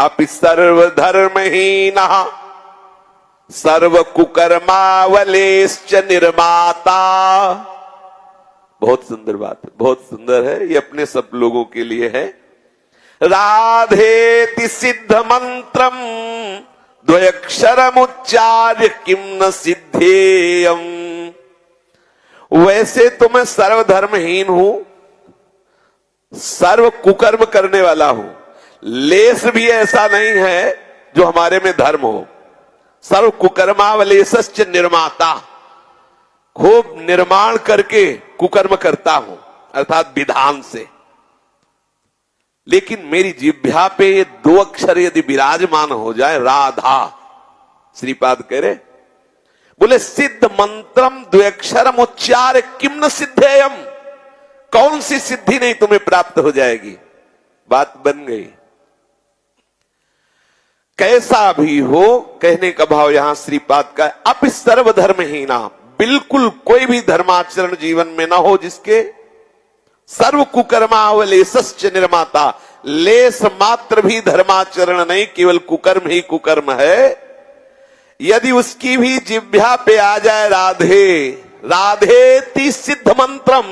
अपि सर्वधर्महीनः सर्व कुकर्मावलेश्च निर्माता। बहुत सुंदर बात है, बहुत सुंदर है, ये अपने सब लोगों के लिए है। राधेति सिद्ध मंत्रम द्वयक्षरमुच्चार्य किम न सिद्धेयम। वैसे तो मैं सर्वधर्महीन हूं, सर्व कुकर्म करने वाला हूं, लेस भी ऐसा नहीं है जो हमारे में धर्म हो। सर्व कुकर्मावलेश्च निर्माता, खूब निर्माण करके कुकर्म करता हूं, अर्थात विधान से। लेकिन मेरी जिह्वा पे ये दो अक्षर यदि विराजमान हो जाए, राधा, श्रीपाद कह रहे, बोले सिद्ध मंत्रम द्व्यक्षरम उच्चार किम न सिद्धेयम। कौन सी सिद्धि नहीं तुम्हें प्राप्त हो जाएगी। बात बन गई। कैसा भी हो, कहने का भाव यहां श्रीपाद का, अब सर्वधर्महीना, बिल्कुल कोई भी धर्माचरण जीवन में ना हो जिसके सर्व कुकर्मावलेश्च निर्माता, लेस मात्र भी धर्माचरण नहीं, केवल कुकर्म ही कुकर्म है। यदि उसकी भी जिह्वा पे आ जाए राधे, राधेति सिद्ध मंत्रम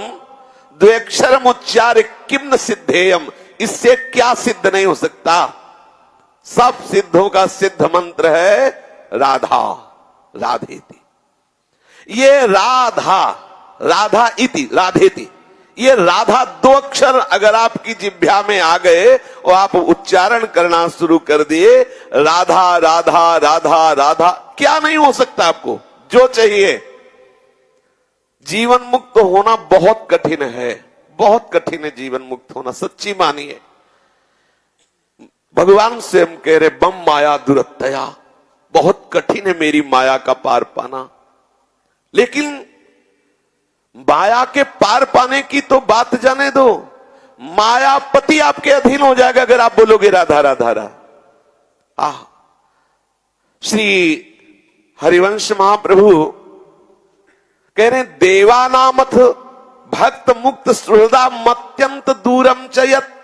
द्व्यक्षरम उच्चार्य किम न सिद्धेयम, इससे क्या सिद्ध नहीं हो सकता। सब सिद्धों का सिद्ध मंत्र है राधा, राधेति। ये राधा, राधा इति, राधेति, ये राधा दो अक्षर अगर आपकी जिह्वा में आ गए और आप उच्चारण करना शुरू कर दिए, राधा राधा राधा राधा, क्या नहीं हो सकता आपको, जो चाहिए। जीवन मुक्त होना बहुत कठिन है, बहुत कठिन है जीवन मुक्त होना, सच्ची मानिए। भगवान से हम कह रहे बम माया दुरत्तया, बहुत कठिन है मेरी माया का पार पाना। लेकिन माया के पार पाने की तो बात जाने दो, मायापति आपके अधीन हो जाएगा अगर आप बोलोगे राधा राधा राधा। श्री हरिवंश महाप्रभु कह रहे देवानामथ भक्त मुक्त सुहृदा मत्यंत दूरम चयत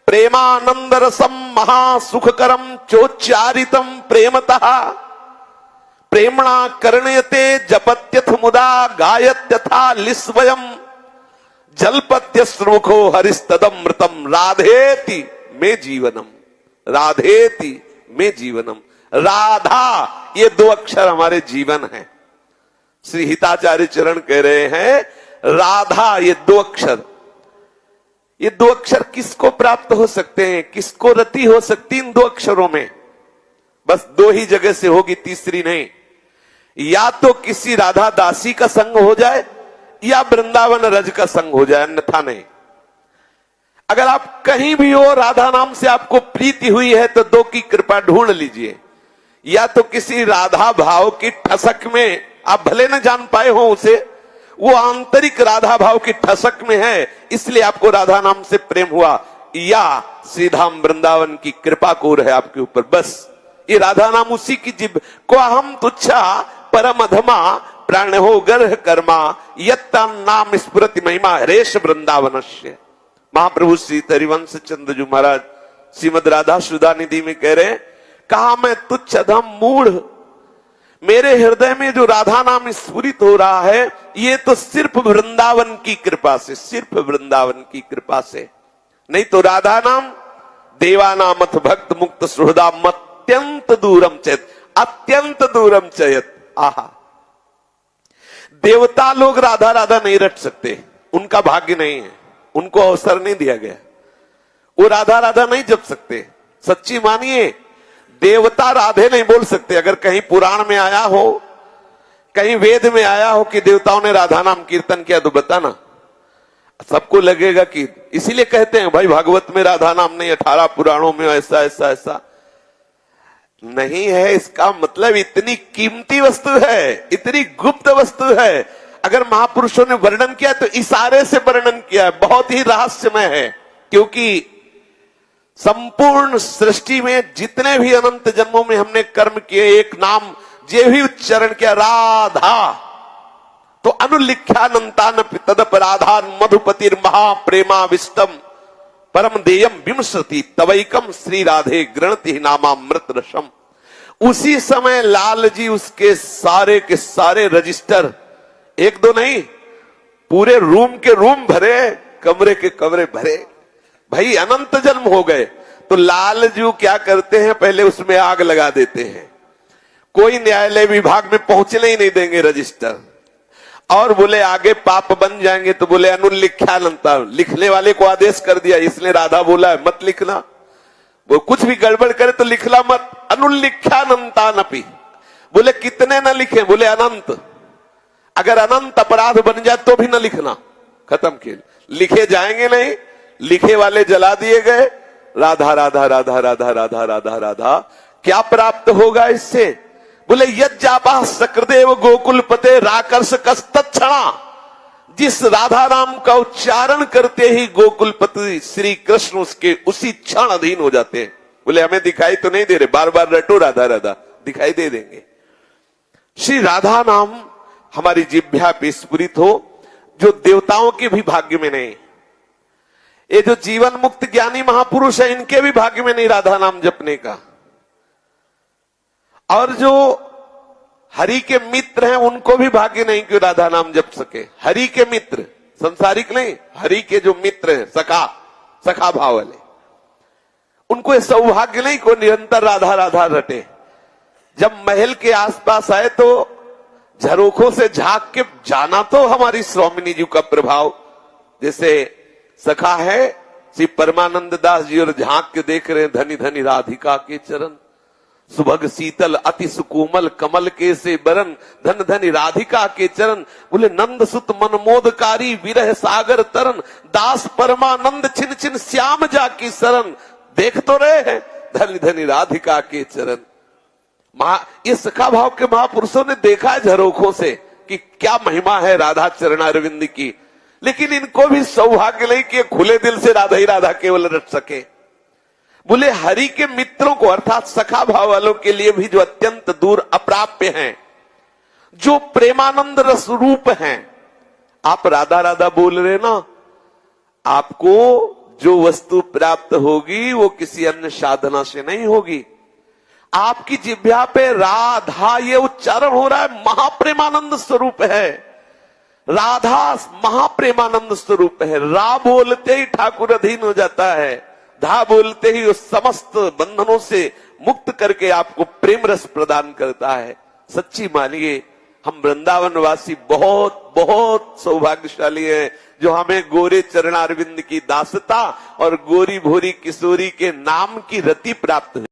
प्रेमानंद रसम महासुखकरम चोच्चारितम प्रेमतः प्रेमणा कर्णयते जपत्यथ मुदा गायत्यथा लिस्वयम जलपत्य श्रुमुखो हरिस्तदमृतम राधेति मे जीवनम, राधेति मे जीवनम। राधा ये दो अक्षर हमारे जीवन है। श्री हिताचार्य चरण कह रहे हैं राधा ये दो अक्षर, ये दो अक्षर किसको प्राप्त हो सकते हैं, किसको रति हो सकती इन दो अक्षरों में। बस दो ही जगह से होगी, तीसरी नहीं। या तो किसी राधा दासी का संग हो जाए या वृंदावन रज का संग हो जाए, अन्यथा नहीं। अगर आप कहीं भी हो, राधा नाम से आपको प्रीति हुई है तो दो की कृपा ढूंढ लीजिए। या तो किसी राधा भाव की ठसक में, आप भले न जान पाए हो उसे, वो आंतरिक राधा भाव की ठसक में है इसलिए आपको राधा नाम से प्रेम हुआ, या श्रीधाम वृंदावन की कृपा कोर है आपके ऊपर। बस ये राधा नाम उसी की जिब को हम तुच्छा परम अधमा प्राण हो गर्ह कर्मा यत्ता नाम स्फुरति महिमा हरेश वृंदावनस्य। महाप्रभु श्री हरिवंश चंद्र जी महाराज श्रीमद राधा सुधा निधि में कह रहे, कहा मैं तुच्छ अधम मूढ़, मेरे हृदय में जो राधा नाम स्फुरित हो रहा है ये तो सिर्फ वृंदावन की कृपा से, सिर्फ वृंदावन की कृपा से। नहीं तो राधा नाम देवानामथ भक्त मुक्त सुहृदा अत्यंत दूरम चयत, अत्यंत दूरम चयत। आहा, देवता लोग राधा राधा नहीं रट सकते, उनका भाग्य नहीं है, उनको अवसर नहीं दिया गया, वो राधा राधा नहीं जप सकते। सच्ची मानिए, देवता राधे नहीं बोल सकते। अगर कहीं पुराण में आया हो, कहीं वेद में आया हो कि देवताओं ने राधा नाम कीर्तन किया तो बताना, सबको लगेगा कि इसीलिए कहते हैं भाई भागवत में राधा नाम नहीं, 18 पुराणों में ऐसा ऐसा ऐसा नहीं है। इसका मतलब इतनी कीमती वस्तु है, इतनी गुप्त वस्तु है। अगर महापुरुषों ने वर्णन किया तो इशारे से वर्णन किया है, बहुत ही रहस्यमय है। क्योंकि संपूर्ण सृष्टि में जितने भी अनंत जन्मों में हमने कर्म किए, एक नाम जे भी उच्चारण किया राधा, तो अनुलिख्यानंतान तदपराधान मधुपतिर महाप्रेमा विष्टम परम देयम विमसति तवैकम श्री राधे गृणति नामामृत रसम। उसी समय लाल जी उसके सारे के सारे रजिस्टर, एक दो नहीं, पूरे रूम के रूम भरे, कमरे के कमरे भरे। भाई अनंत जन्म हो गए। तो लाल जी क्या करते हैं, पहले उसमें आग लगा देते हैं। कोई न्यायालय विभाग में पहुंचने ही नहीं देंगे रजिस्टर। और बोले आगे पाप बन जाएंगे, तो बोले अनुल्लिख्यानंता, लिखने वाले को आदेश कर दिया, इसने राधा बोला है मत लिखना, वो कुछ भी गड़बड़ करे तो लिखला मत। अनुल्लिख्यानंता नपी, बोले कितने न लिखे, बोले अनंत। अगर अनंत अपराध बन जाए तो भी न लिखना, खत्म खेल। लिखे जाएंगे नहीं, लिखे वाले जला दिए गए। राधा राधा राधा राधा राधा राधा राधा, क्या प्राप्त होगा इससे? बोले यज्जापा सक्रदेव गोकुल पते राकर्ष कस्तक्षणा। जिस राधा नाम का उच्चारण करते ही गोकुलपति श्री कृष्ण उसके उसी क्षण अधीन हो जाते हैं। बोले हमें दिखाई तो नहीं दे रहे, बार बार रटो राधा राधा, दिखाई दे देंगे। श्री राधा नाम हमारी जिह्वा पे स्फुरित हो, जो देवताओं के भी भाग्य में नहीं। ये जो जीवन मुक्त ज्ञानी महापुरुष है, इनके भी भाग्य में नहीं राधा नाम जपने का। और जो हरि के मित्र हैं, उनको भी भाग्य नहीं कि राधा नाम जप सके। हरि के मित्र, संसारिक नहीं, हरि के जो मित्र हैं, सखा सखा भाव वाले, उनको सौभाग्य नहीं को निरंतर राधा राधा रटे। जब महल के आसपास आए तो झरोखों से झांक के जाना तो हमारी स्वामिनी जी का प्रभाव। जैसे सखा है श्री परमानंद दास जी, और झांक के देख रहे हैं धनी धनी राधिका के चरण, सुभग शीतल अति सुकोमल कमल के से बरन, धन धनी राधिका के चरण। बोले नंद सुत मनमोदकारी विरह सागर तरन, दास परमानंद छिन छिन श्याम जा की शरण। देख तो रहे हैं धनी धनी राधिका के चरण। इस सखा भाव के महापुरुषों ने देखा झरोखों से कि क्या महिमा है राधा चरणारविंद की, लेकिन इनको भी सौभाग्य नहीं कि खुले दिल से राधा ही राधा केवल रट सके। बोले हरि के मित्रों को, अर्थात सखा भाव वालों के लिए भी, जो अत्यंत दूर अप्राप्य हैं, जो प्रेमानंद रस रूप हैं। आप राधा राधा बोल रहे ना, आपको जो वस्तु प्राप्त होगी वो किसी अन्य साधना से नहीं होगी। आपकी जिह्वा पे राधा ये उच्चारण हो रहा है, महाप्रेमानंद स्वरूप है। राधा महाप्रेमानंद स्वरूप है। रा बोलते ही ठाकुर अधीन हो जाता है, धा बोलते ही उस समस्त बंधनों से मुक्त करके आपको प्रेम रस प्रदान करता है। सच्ची मानिए, हम वृंदावनवासी बहुत बहुत सौभाग्यशाली हैं, जो हमें गोरे चरणारविंद की दासता और गोरी भोरी किशोरी के नाम की रति प्राप्त है।